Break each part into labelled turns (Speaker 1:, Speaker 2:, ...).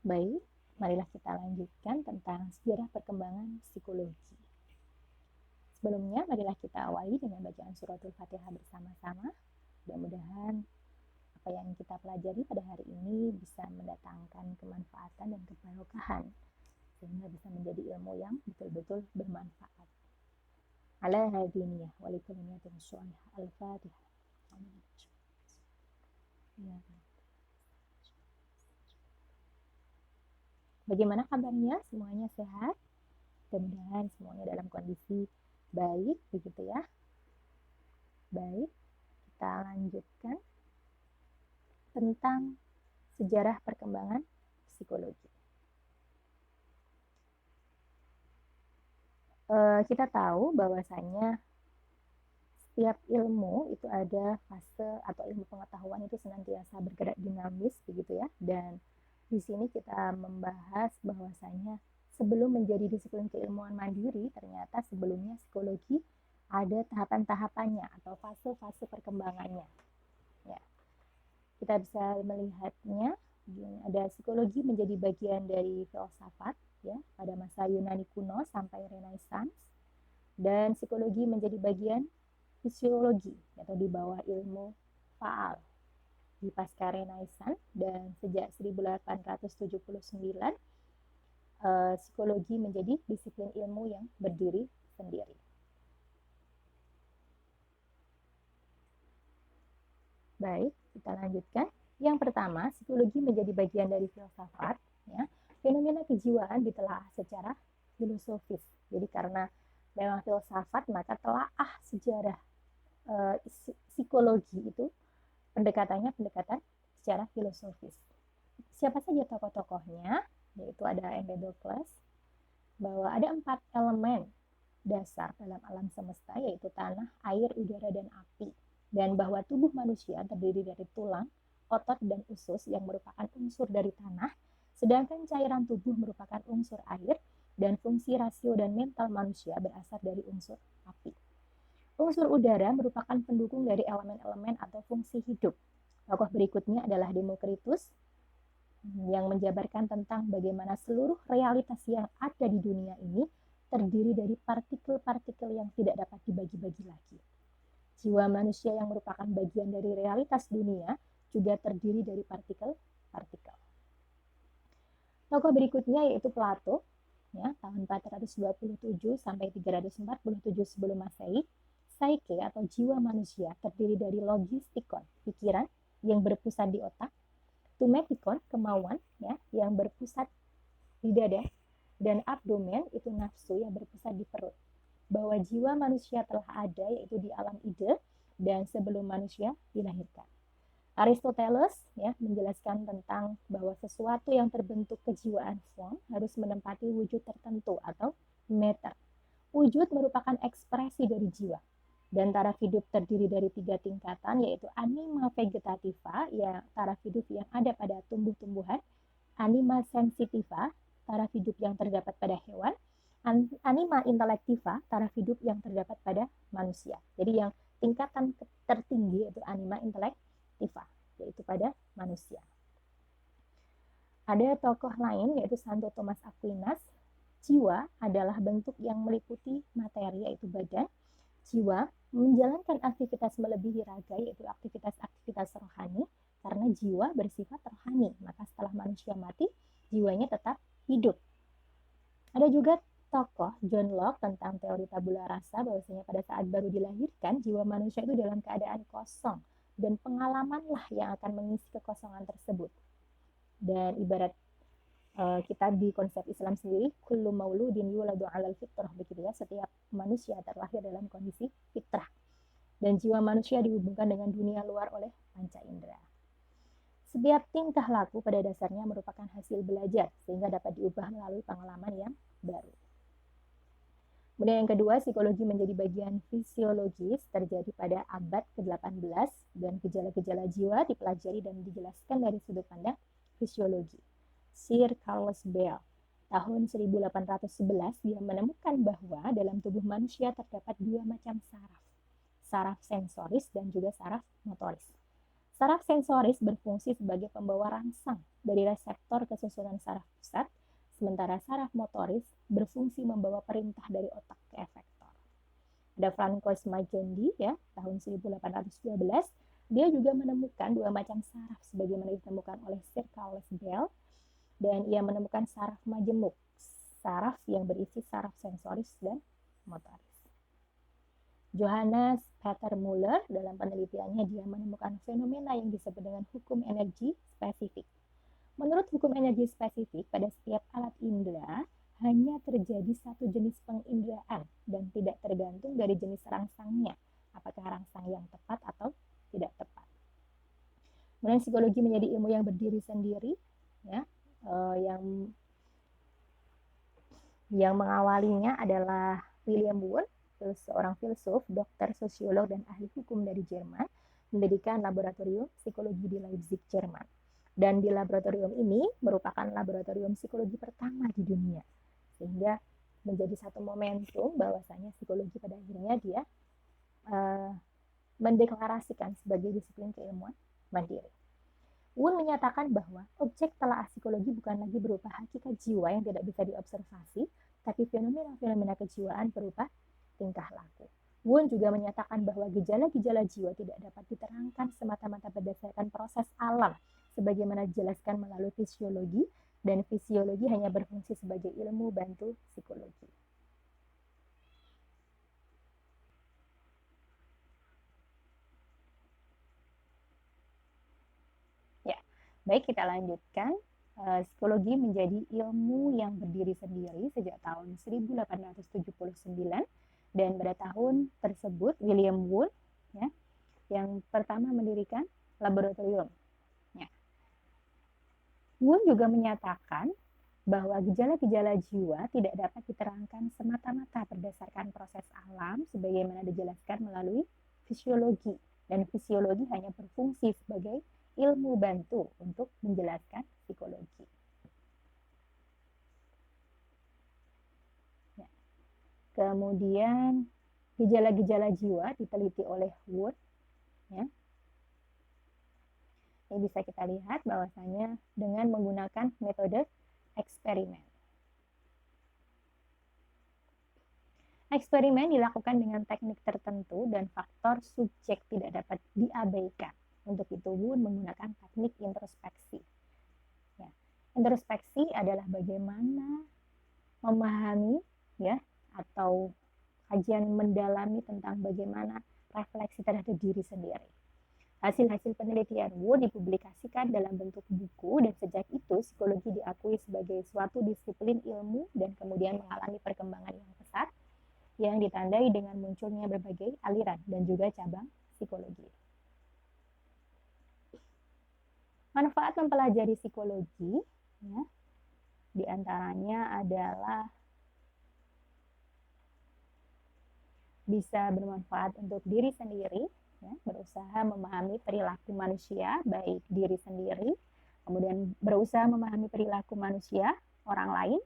Speaker 1: Baik, marilah kita lanjutkan tentang sejarah perkembangan psikologi. Sebelumnya, marilah kita awali dengan bacaan suratul Fatihah bersama-sama. Mudah-mudahan apa yang kita pelajari pada hari ini bisa mendatangkan kemanfaatan dan keberkahan, sehingga bisa menjadi ilmu yang betul-betul bermanfaat. Ala hadiniyah walikuliniyatin syu'alah al-Fatihah. Bagaimana kabarnya? Semuanya sehat? Mudah-mudahan semuanya dalam kondisi baik, begitu ya. Baik, kita lanjutkan tentang sejarah perkembangan psikologi. Kita tahu bahwasanya setiap ilmu itu ada fase atau ilmu pengetahuan itu senantiasa bergerak dinamis, begitu ya. Dan di sini kita membahas bahwasanya sebelum menjadi disiplin keilmuan mandiri, ternyata sebelumnya psikologi ada tahapan-tahapannya atau fase-fase perkembangannya. Ya. Kita bisa melihatnya, ada psikologi menjadi bagian dari filsafat ya pada masa Yunani kuno sampai Renaissance, dan psikologi menjadi bagian fisiologi atau di bawah ilmu faal di pasca Renaissance, dan sejak 1879 psikologi menjadi disiplin ilmu yang berdiri sendiri. Baik, kita lanjutkan. Yang pertama, psikologi menjadi bagian dari filsafat. Ya. Fenomena kejiwaan ditelaah secara filosofis. Jadi karena memang filsafat, maka telaah sejarah psikologi itu pendekatannya pendekatan secara filosofis. Siapa saja tokoh-tokohnya? Yaitu ada Empedocles, bahwa ada 4 elemen dasar dalam alam semesta, yaitu tanah, air, udara, dan api. Dan bahwa tubuh manusia terdiri dari tulang, otot, dan usus yang merupakan unsur dari tanah, sedangkan cairan tubuh merupakan unsur air, dan fungsi rasio dan mental manusia berasal dari unsur api. Unsur udara merupakan pendukung dari elemen-elemen atau fungsi hidup. Tokoh berikutnya adalah Demokritus, yang menjabarkan tentang bagaimana seluruh realitas yang ada di dunia ini terdiri dari partikel-partikel yang tidak dapat dibagi-bagi lagi. Jiwa manusia yang merupakan bagian dari realitas dunia juga terdiri dari partikel-partikel. Tokoh berikutnya yaitu Plato, ya, tahun 427 sampai 347 sebelum Masehi. Psyche atau jiwa manusia terdiri dari logistikon, pikiran yang berpusat di otak, tumetikon, kemauan ya, yang berpusat di dada, dan abdomen itu nafsu yang berpusat di perut. Bahwa jiwa manusia telah ada yaitu di alam ide dan sebelum manusia dilahirkan. Aristoteles ya menjelaskan tentang bahwa sesuatu yang terbentuk kejiwaan form harus menempati wujud tertentu atau matter. Wujud merupakan ekspresi dari jiwa. Dan taraf hidup terdiri dari 3 tingkatan, yaitu anima vegetativa, ya taraf hidup yang ada pada tumbuh-tumbuhan, anima sensitiva, taraf hidup yang terdapat pada hewan, anima intelektiva, taraf hidup yang terdapat pada manusia. Jadi yang tingkatan tertinggi yaitu anima intelektiva, yaitu pada manusia. Ada tokoh lain yaitu Santo Thomas Aquinas. Jiwa adalah bentuk yang meliputi materi yaitu badan. Jiwa menjalankan aktivitas melebihi raga yaitu aktivitas rohani, karena jiwa bersifat rohani, maka setelah manusia mati jiwanya tetap hidup. Ada juga tokoh John Locke tentang teori tabula rasa, bahwasanya pada saat baru dilahirkan jiwa manusia itu dalam keadaan kosong dan pengalamanlah yang akan mengisi kekosongan tersebut. Dan ibarat kita di konsep Islam sendiri, kullu mauludin yuladu 'alal fitrah, begitu ya, setiap manusia terlahir dalam kondisi fitrah. Dan jiwa manusia dihubungkan dengan dunia luar oleh panca indera. Setiap tingkah laku pada dasarnya merupakan hasil belajar, sehingga dapat diubah melalui pengalaman yang baru. Kemudian yang kedua, psikologi menjadi bagian fisiologis terjadi pada abad ke-18, dan gejala-gejala jiwa dipelajari dan dijelaskan dari sudut pandang fisiologi. Sir Charles Bell, tahun 1811, dia menemukan bahwa dalam tubuh manusia terdapat 2 macam saraf. Saraf sensoris dan juga saraf motoris. Saraf sensoris berfungsi sebagai pembawa rangsang dari reseptor ke susunan saraf pusat, sementara saraf motoris berfungsi membawa perintah dari otak ke efektor. Ada Francois Magendie ya, tahun 1812, dia juga menemukan dua macam saraf sebagaimana ditemukan oleh Sir Charles Bell, dan ia menemukan saraf majemuk, saraf yang berisi saraf sensoris dan motoris. Johannes Peter Muller dalam penelitiannya dia menemukan fenomena yang disebut dengan hukum energi spesifik. Menurut hukum energi spesifik, pada setiap alat indera hanya terjadi satu jenis penginderaan dan tidak tergantung dari jenis rangsangnya, apakah rangsang yang tepat atau tidak tepat. Kemudian psikologi menjadi ilmu yang berdiri sendiri, ya, yang mengawalinya adalah William Wundt, seorang filsuf, dokter, sosiolog, dan ahli hukum dari Jerman, mendirikan laboratorium psikologi di Leipzig, Jerman. Dan di laboratorium ini merupakan laboratorium psikologi pertama di dunia, sehingga menjadi satu momentum bahwasanya psikologi pada akhirnya dia mendeklarasikan sebagai disiplin keilmuan mandiri. Wundt menyatakan bahwa objek telaah psikologi bukan lagi berupa hakikat jiwa yang tidak bisa diobservasi, tapi fenomena-fenomena kejiwaan berupa tingkah laku. Wundt juga menyatakan bahwa gejala-gejala jiwa tidak dapat diterangkan semata-mata berdasarkan proses alam, sebagaimana dijelaskan melalui fisiologi, dan fisiologi hanya berfungsi sebagai ilmu bantu psikologi. Ya, baik, kita lanjutkan. Psikologi menjadi ilmu yang berdiri sendiri sejak tahun 1879, dan pada tahun tersebut William Wundt ya, yang pertama mendirikan laboratorium. Ya. Wundt juga menyatakan bahwa gejala-gejala jiwa tidak dapat diterangkan semata-mata berdasarkan proses alam sebagaimana dijelaskan melalui fisiologi, dan fisiologi hanya berfungsi sebagai ilmu bantu untuk menjelaskan psikologi. Ya. Kemudian gejala-gejala jiwa diteliti oleh Wundt. Ya. Ini bisa kita lihat bahwasanya dengan menggunakan metode eksperimen. Eksperimen dilakukan dengan teknik tertentu dan faktor subjek tidak dapat diabaikan. Untuk itu Wundt menggunakan teknik introspeksi. Ya. Introspeksi adalah bagaimana memahami ya atau kajian mendalami tentang bagaimana refleksi terhadap diri sendiri. Hasil-hasil penelitian Wundt dipublikasikan dalam bentuk buku, dan sejak itu psikologi diakui sebagai suatu disiplin ilmu dan kemudian mengalami perkembangan yang pesat yang ditandai dengan munculnya berbagai aliran dan juga cabang psikologi. Manfaat mempelajari psikologi ya, diantaranya adalah bisa bermanfaat untuk diri sendiri, ya, berusaha memahami perilaku manusia, baik diri sendiri, kemudian berusaha memahami perilaku manusia, orang lain,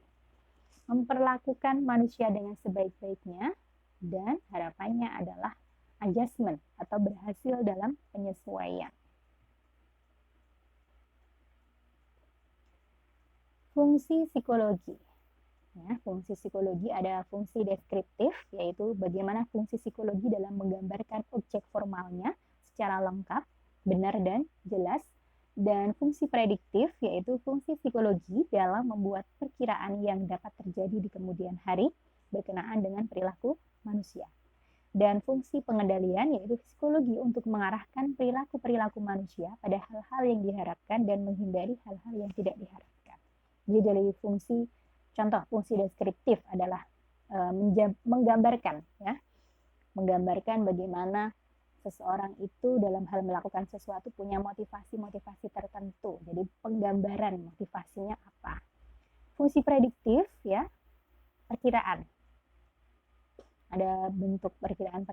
Speaker 1: memperlakukan manusia dengan sebaik-baiknya, dan harapannya adalah adjustment atau berhasil dalam penyesuaian. Fungsi psikologi. Ya, fungsi psikologi ada fungsi deskriptif, yaitu bagaimana fungsi psikologi dalam menggambarkan objek formalnya secara lengkap, benar dan jelas, dan fungsi prediktif, yaitu fungsi psikologi dalam membuat perkiraan yang dapat terjadi di kemudian hari berkenaan dengan perilaku manusia. Dan fungsi pengendalian, yaitu psikologi untuk mengarahkan perilaku-perilaku manusia pada hal-hal yang diharapkan dan menghindari hal-hal yang tidak diharapkan. Jadi dari contoh fungsi deskriptif adalah menggambarkan bagaimana seseorang itu dalam hal melakukan sesuatu punya motivasi-motivasi tertentu. Jadi penggambaran motivasinya apa. Fungsi prediktif ya, perkiraan. Ada bentuk perkiraan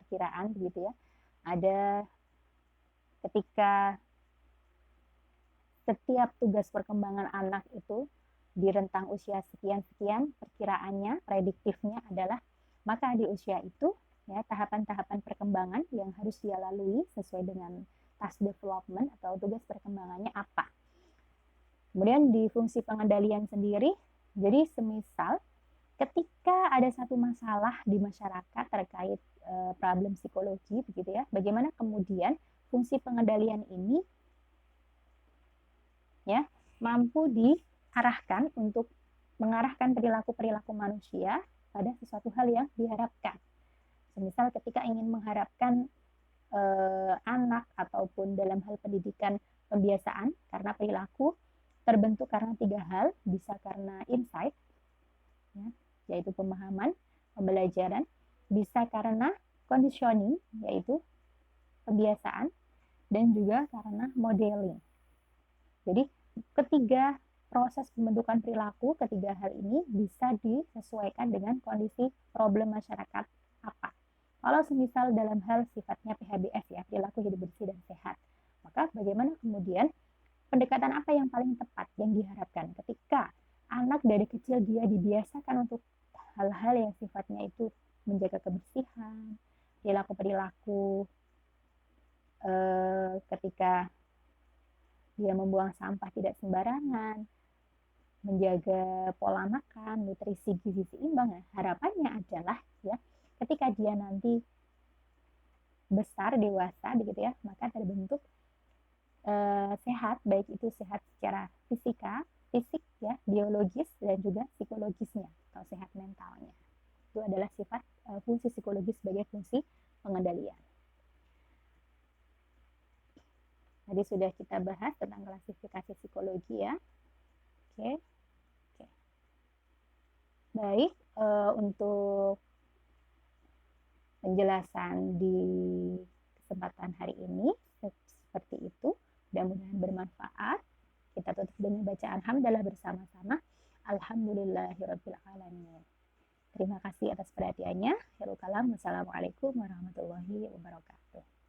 Speaker 1: begitu ya. Ada ketika setiap tugas perkembangan anak itu di rentang usia sekian-sekian, perkiraannya, prediktifnya adalah maka di usia itu ya tahapan-tahapan perkembangan yang harus dia lalui sesuai dengan task development atau tugas perkembangannya apa. Kemudian di fungsi pengendalian sendiri, jadi semisal ketika ada satu masalah di masyarakat terkait problem psikologi begitu ya, bagaimana kemudian fungsi pengendalian ini ya mampu diarahkan untuk mengarahkan perilaku-perilaku manusia pada sesuatu hal yang diharapkan. Misal ketika ingin mengharapkan anak ataupun dalam hal pendidikan pembiasaan, karena perilaku terbentuk karena 3 hal, bisa karena insight, ya, yaitu pemahaman, pembelajaran, bisa karena conditioning, yaitu kebiasaan, dan juga karena modeling. Jadi ketiga proses pembentukan perilaku, ketiga hal ini bisa disesuaikan dengan kondisi problem masyarakat apa. Kalau semisal dalam hal sifatnya PHBS ya, perilaku hidup bersih dan sehat, maka bagaimana kemudian pendekatan apa yang paling tepat yang diharapkan ketika anak dari kecil dia dibiasakan untuk hal-hal yang sifatnya itu menjaga kebersihan, perilaku-perilaku ketika dia membuang sampah tidak sembarangan, menjaga pola makan, nutrisi gizi seimbang. Harapannya adalah ya ketika dia nanti besar dewasa begitu ya, maka terbentuk sehat, baik itu sehat secara fisik ya, biologis dan juga psikologisnya atau sehat mentalnya. Itu adalah sifat fungsi psikologis sebagai fungsi pengendalian. Tadi sudah kita bahas tentang klasifikasi psikologi ya. Oke. Baik, untuk penjelasan di kesempatan hari ini seperti itu. Mudah-mudahan bermanfaat. Kita tutup dengan bacaan hamdalah bersama-sama. Alhamdulillahirabbil alamin. Terima kasih atas perhatiannya. Khairul kalam. Wassalamualaikum warahmatullahi wabarakatuh.